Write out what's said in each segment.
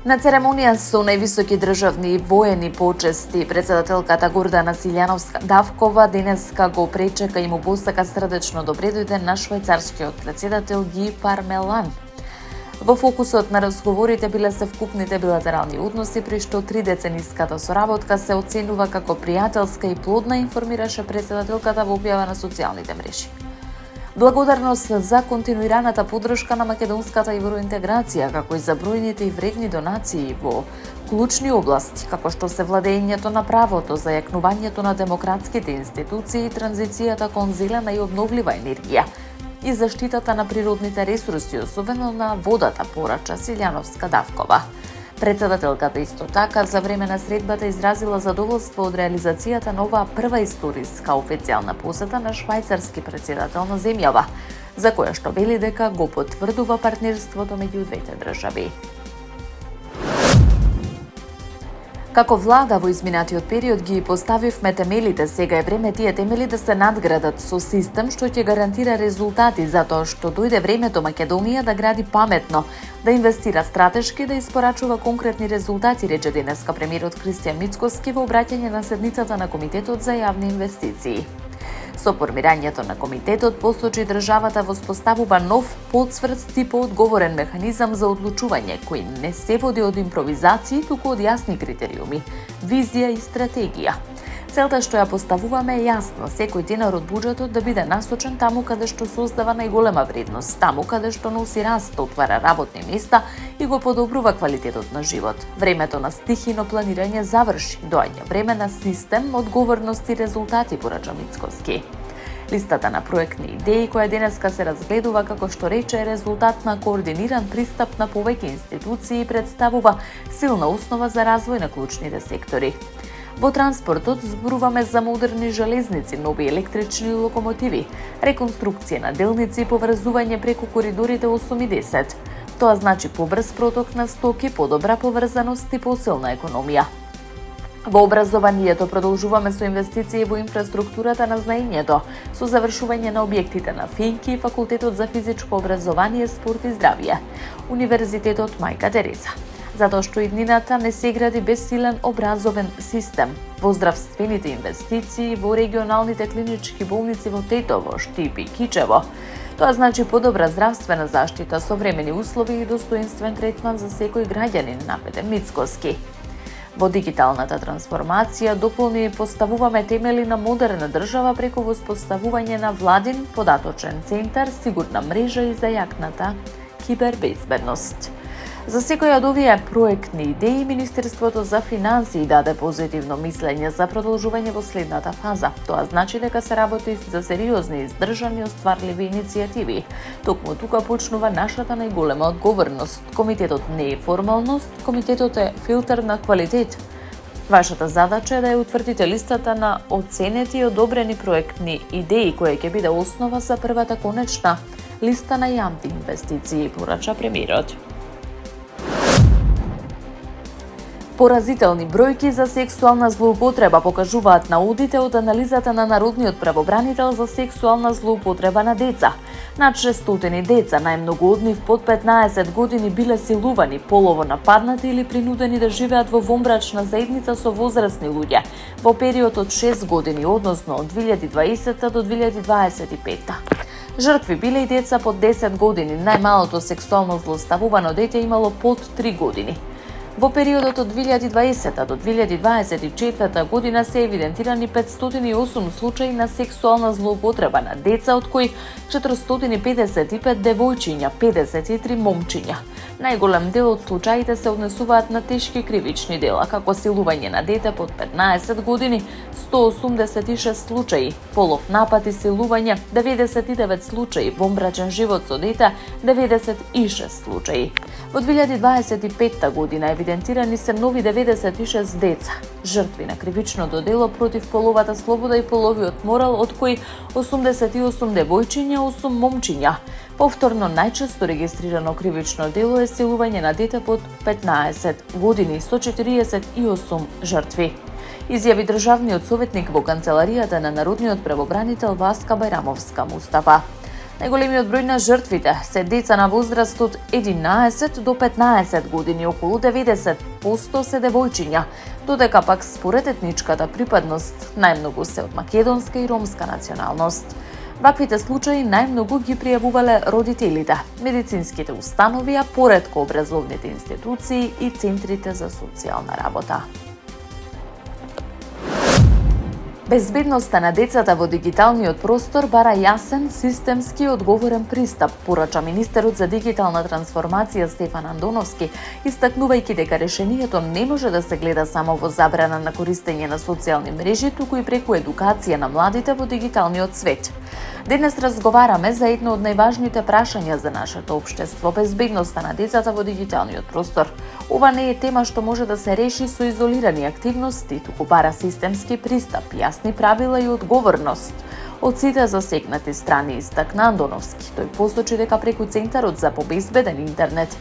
На церемонија со највисоки државни и воени почести, председателката Гордана Силјановска-Давкова денеска го пречека и му посака срдечно добре дојден на швајцарскиот председател Ги Пармелан. Во фокусот на разговорите биле се вкупните билатерални односи, при што 3 децениската соработка се оценува како пријателска и плодна, информираше председателката во објава на социјалните мрежи. Благодарност за континуираната поддршка на македонската евроинтеграција, како и за бројните и вредни донации во клучни области, како што се владењето на правото, зајакнувањето на демократските институции и транзицијата кон зелена и обновлива енергија, и заштитата на природните ресурси, особено на водата, порача Силјановска-Давкова. Председателката исто така за време на средбата изразила задоволство од реализацијата на оваа прва историска официјална посета на швајцарски председател на земјава, за која што вели дека го потврдува партнерството меѓу двете држави. Како влада во изминатиот период ги поставивме темелите, сега е време тие темели да се надградат со систем што ќе гарантира резултати, затоа што дојде времето Македонија да гради паметно, да инвестира стратешки, да испорачува конкретни резултати, рече денеска премиерот Кристијан Мицкоски во обраќање на седницата на Комитетот за јавни инвестиции. Со формирањето на комитетот посочи државата воспоставува нов, подсврст и поодговорен механизам за одлучување, кој не се води од импровизации, туку од јасни критериуми, визија и стратегија. Целта што ја поставуваме е јасна, секој динар од буџетот да биде насочен таму каде што создава најголема вредност, таму каде што носи раст, отвара работни места и го подобрува квалитетот на живот. Времето на стихино планирање заврши, доаѓа време на систем, одговорност и резултати, порача Мицкоски. Листата на проектни идеи, која денеска се разгледува, како што рече, е резултат на координиран пристап на повеќе институции и представува силна основа за развој на клучните сектори. Во транспортот зборуваме за модерни железници, нови електрични локомотиви, реконструкција на делници и поврзување преку коридорите 8 и 10. Тоа значи побрз проток на стоки, подобра поврзаност и посилна економија. Во образованието продолжуваме со инвестиции во инфраструктурата на знаењето, со завршување на објектите на ФИНКИ и Факултетот за физичко образование, спорт и здравје, Универзитетот Мајка Тереза. Затоа што иднината не се гради без силен образовен систем. Во здравствените инвестиции, во регионалните клинички болници во Тетово, Штип и Кичево. Тоа значи подобра здравствена заштита, современи услови и достоинствен третман за секој граѓанин, наведе Мицкоски. Во дигиталната трансформација дополни поставуваме темели на модерна држава преку воспоставување на владин податочен центар, сигурна мрежа и зајакната кибербезбедност. За секој од овие проектни идеи, Министерството за финансии даде позитивно мислење за продолжување во следната фаза. Тоа значи дека се работи за сериозни, издржани, остварливи иницијативи. Токму тука почнува нашата најголема одговорност. Комитетот не е формалност, комитетот е филтер на квалитет. Вашата задача е да ја утврдите листата на оценети и одобрени проектни идеи, која ќе биде основа за првата конечна листа на јавни инвестиции, порача премиерот. Поразителни бројки за сексуална злоупотреба покажуваат наудите од анализата на Народниот правобранител за сексуална злоупотреба на деца. Над 600 деца, најмногу од нив под 15 години, биле силувани, полово нападнати или принудени да живеат во вонбрачна заедница со возрастни луѓе во период од 6 години, односно од 2020 до 2025. Жртви биле и деца под 10 години, најмалото сексуално злоставувано дете имало под 3 години. Во периодот од 2020 до 2024 година се евидентирани 508 случаи на сексуална злоупотреба на деца, од кои 455 девојчиња, 53 момчиња. Најголем дел од случаите се однесуваат на тешки кривични дела, како силување на дете под 15 години, 186 случаи, полов напад и силување, 99 случаи, вонбрачен живот со дете, 96 случаи. Во 2025 година евидентирани се нови 96 деца, жртви на кривичното дело против половата слобода и половиот морал, од кои 88 девојчиња, 8 момчиња. Повторно најчесто регистрирано кривично дело е силување на дете под 15 години со 48 жртви. Изјави државниот советник во канцеларијата на Народниот правобранител Васка Бајрамовска Мустафа. Најголемиот број на жртвите се деца на возраст од 11 до 15 години, околу 90% се девојчиња, додека пак според етничката припадност најмногу се од македонска и ромска националност. Ваквите случаи најмногу ги пријавувале родителите, медицинските установи, а поретко образовните институции и центрите за социјална работа. Безбедноста на децата во дигиталниот простор бара јасен, системски и одговорен пристап, порача министерот за дигитална трансформација Стефан Андоновски, истакнувајќи дека решението не може да се гледа само во забрана на користење на социјални мрежи, туку и преку едукација на младите во дигиталниот свет. Денес разговараме за едно од најважните прашања за нашето општество – безбедноста на децата во дигиталниот простор. Ова не е тема што може да се реши со изолирани активности, туку бара системски пристап, јасни правила и одговорност од сите засегнати страни, истакна Андоновски. Тој посочи дека преку Центарот за побезбеден интернет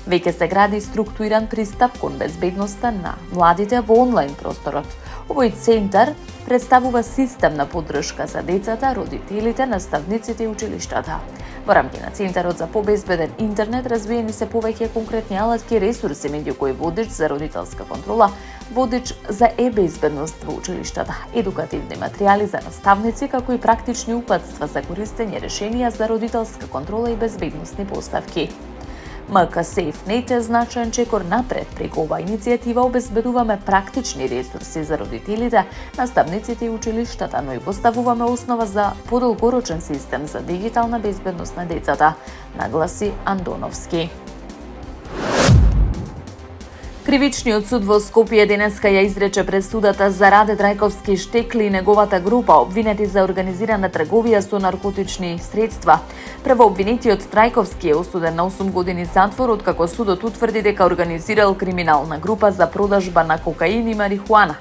веќе се гради структуриран пристап кон безбедноста на младите во онлайн просторот. Овој центар представува систем на поддршка за децата, родителите, наставниците и училиштата. Во рамки на Центарот за побезбеден интернет развиени се повеќе конкретни алатки и ресурси, меѓу кои водич за родителска контрола, водич за безбедност во училиштата, едукативни материјали за наставници, како и практични упатства за користење решенија за родителска контрола и безбедносни поставки. МК SafeNet е значаен чекор напред. Преку оваа иницијатива обезбедуваме практични ресурси за родителите, наставниците и училиштата, но и поставуваме основа за подолгорочен систем за дигитална безбедност на децата, нагласи Андоновски. Кривичниот суд во Скопје денеска ја изрече пресудата за Раде Трајковски Штекли и неговата група, обвинети за организирана трговија со наркотични средства. Првообвинетиот Трајковски е осуден на 8 години затвор, откако судот утврди дека организирал криминална група за продажба на кокаин и марихуана.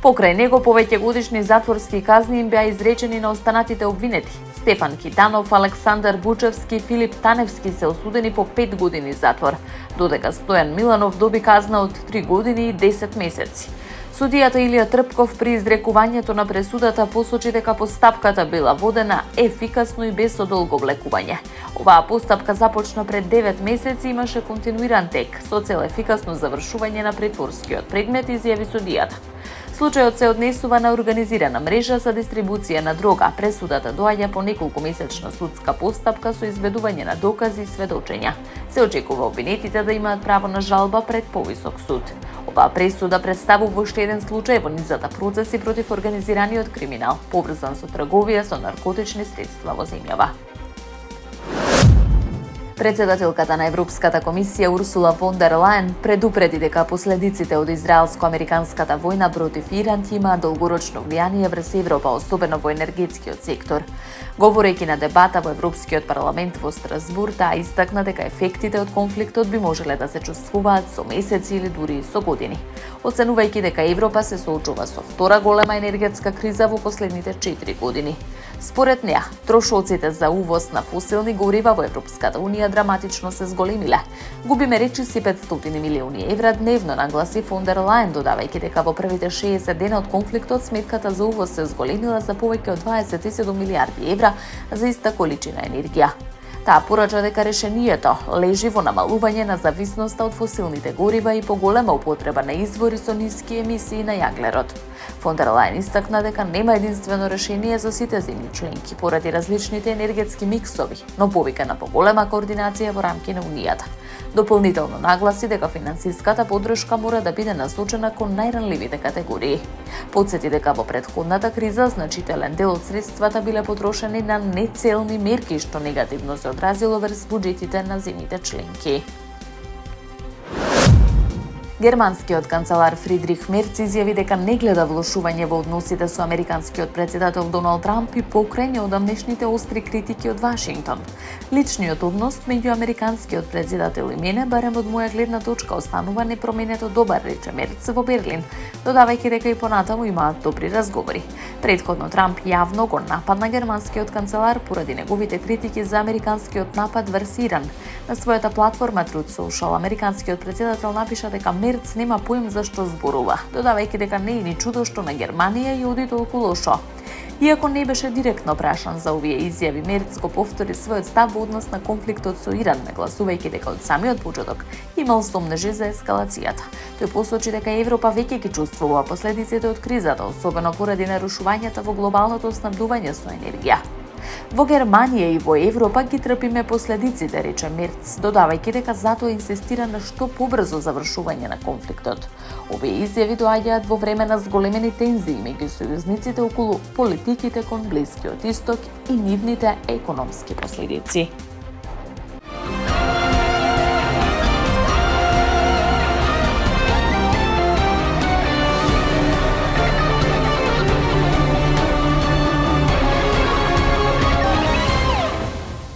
Покрај него повеќе годишни затворски казни им беа изречени на останатите обвинети. Стефан Китанов, Александар Бучевски и Филип Таневски се осудени по 5 години затвор, додека Стојан Миланов доби казна од 3 години и 10 месеци. Судијата Илија Трпков при изрекувањето на пресудата посочи дека постапката била водена ефикасно и без одолговлекување. Оваа постапка започна пред 9 месеци и имаше континуиран тек, со цел ефикасно завршување на притворскиот предмет, изјави судијата. Случајот се однесува на организирана мрежа за дистрибуција на дрога. Пресудата доаѓа по неколкумесечна судска постапка со изведување на докази и сведочења. Се очекува обвинетите да имаат право на жалба пред повисок суд. Оваа пресуда представува уште еден случај во низата процеси против организираниот криминал, поврзан со трговија со наркотични средства во земјава. Председателката на Европската комисија Урсула фон дер Лајен предупреди дека последиците од израелско-американската војна против Иран ќе имаат долгорочно влијание врз Европа, особено во енергетскиот сектор. Говорејќи на дебата во Европскиот парламент во Страсбург, таа истакна дека ефектите од конфликтот би можеле да се чувствуваат со месеци или дури со години, оценувајќи дека Европа се соочува со втора голема енергетска криза во последните 4 години. Според неа, трошоците за увоз на фосилни горива во Европската унија драматично се зголемиле. Губиме речиси 500 милиони евра дневно, нагласи фон дер Лајен, додавајќи дека во првите 60 дена од конфликтот сметката за увоз се зголемила за повеќе од 27 милиарди евра за иста количина енергија. Таа порача дека решението лежи во намалување на зависноста од фосилните горива и поголема употреба на извори со ниски емисии на јаглерод. Фон дер Лајен истакна дека нема единствено решение за сите земји членки поради различните енергетски миксови, но повика на поголема координација во рамки на Унијата. Дополнително нагласи дека финансиската поддршка мора да биде насочена кон најранливите категории. Потсети дека во претходната криза значителен дел од средствата биле потрошени на нецелни мерки, што негативно се одразило врз буџетите на земјите членки. Германскиот канцелар Фридрих Мерц изјави дека не гледа влошување во односите со американскиот председател Доналд Трамп и покрај неодамнешните остри критики од Вашингтон. Личниот однос меѓу американскиот председател и мене, барем од моја гледна точка, останува непроменето добар, рече Мерц во Берлин, додавајќи дека и понатаму имаат добри разговори. Предходно Трамп јавно го нападна германскиот канцелар поради неговите критики за американскиот напад врз Иран. На својата платформа Truth Social американскиот председател напиша дека Мерц нема поим за што зборува, додавајќи дека не е ни чудо што на Германија ја оди толку лошо. Иако не беше директно прашан за овие изјави, Мерц го повтори својот став во однос на конфликтот со Иран, нагласувајќи дека од самиот почеток имал сомнежи за ескалацијата. Тој посочи дека Европа веќе ги чувствува последиците од кризата, особено поради нарушувањата во глобалното снабдување со енергија. Во Германија и во Европа ги трпиме последиците, рече Мерц, додавајќи дека затоа инсистира на што побрзо завршување на конфликтот. Овие изјави доаѓаат во време на зголемени тензии меѓу сојузниците околу политиките кон Блискиот Исток и нивните економски последици.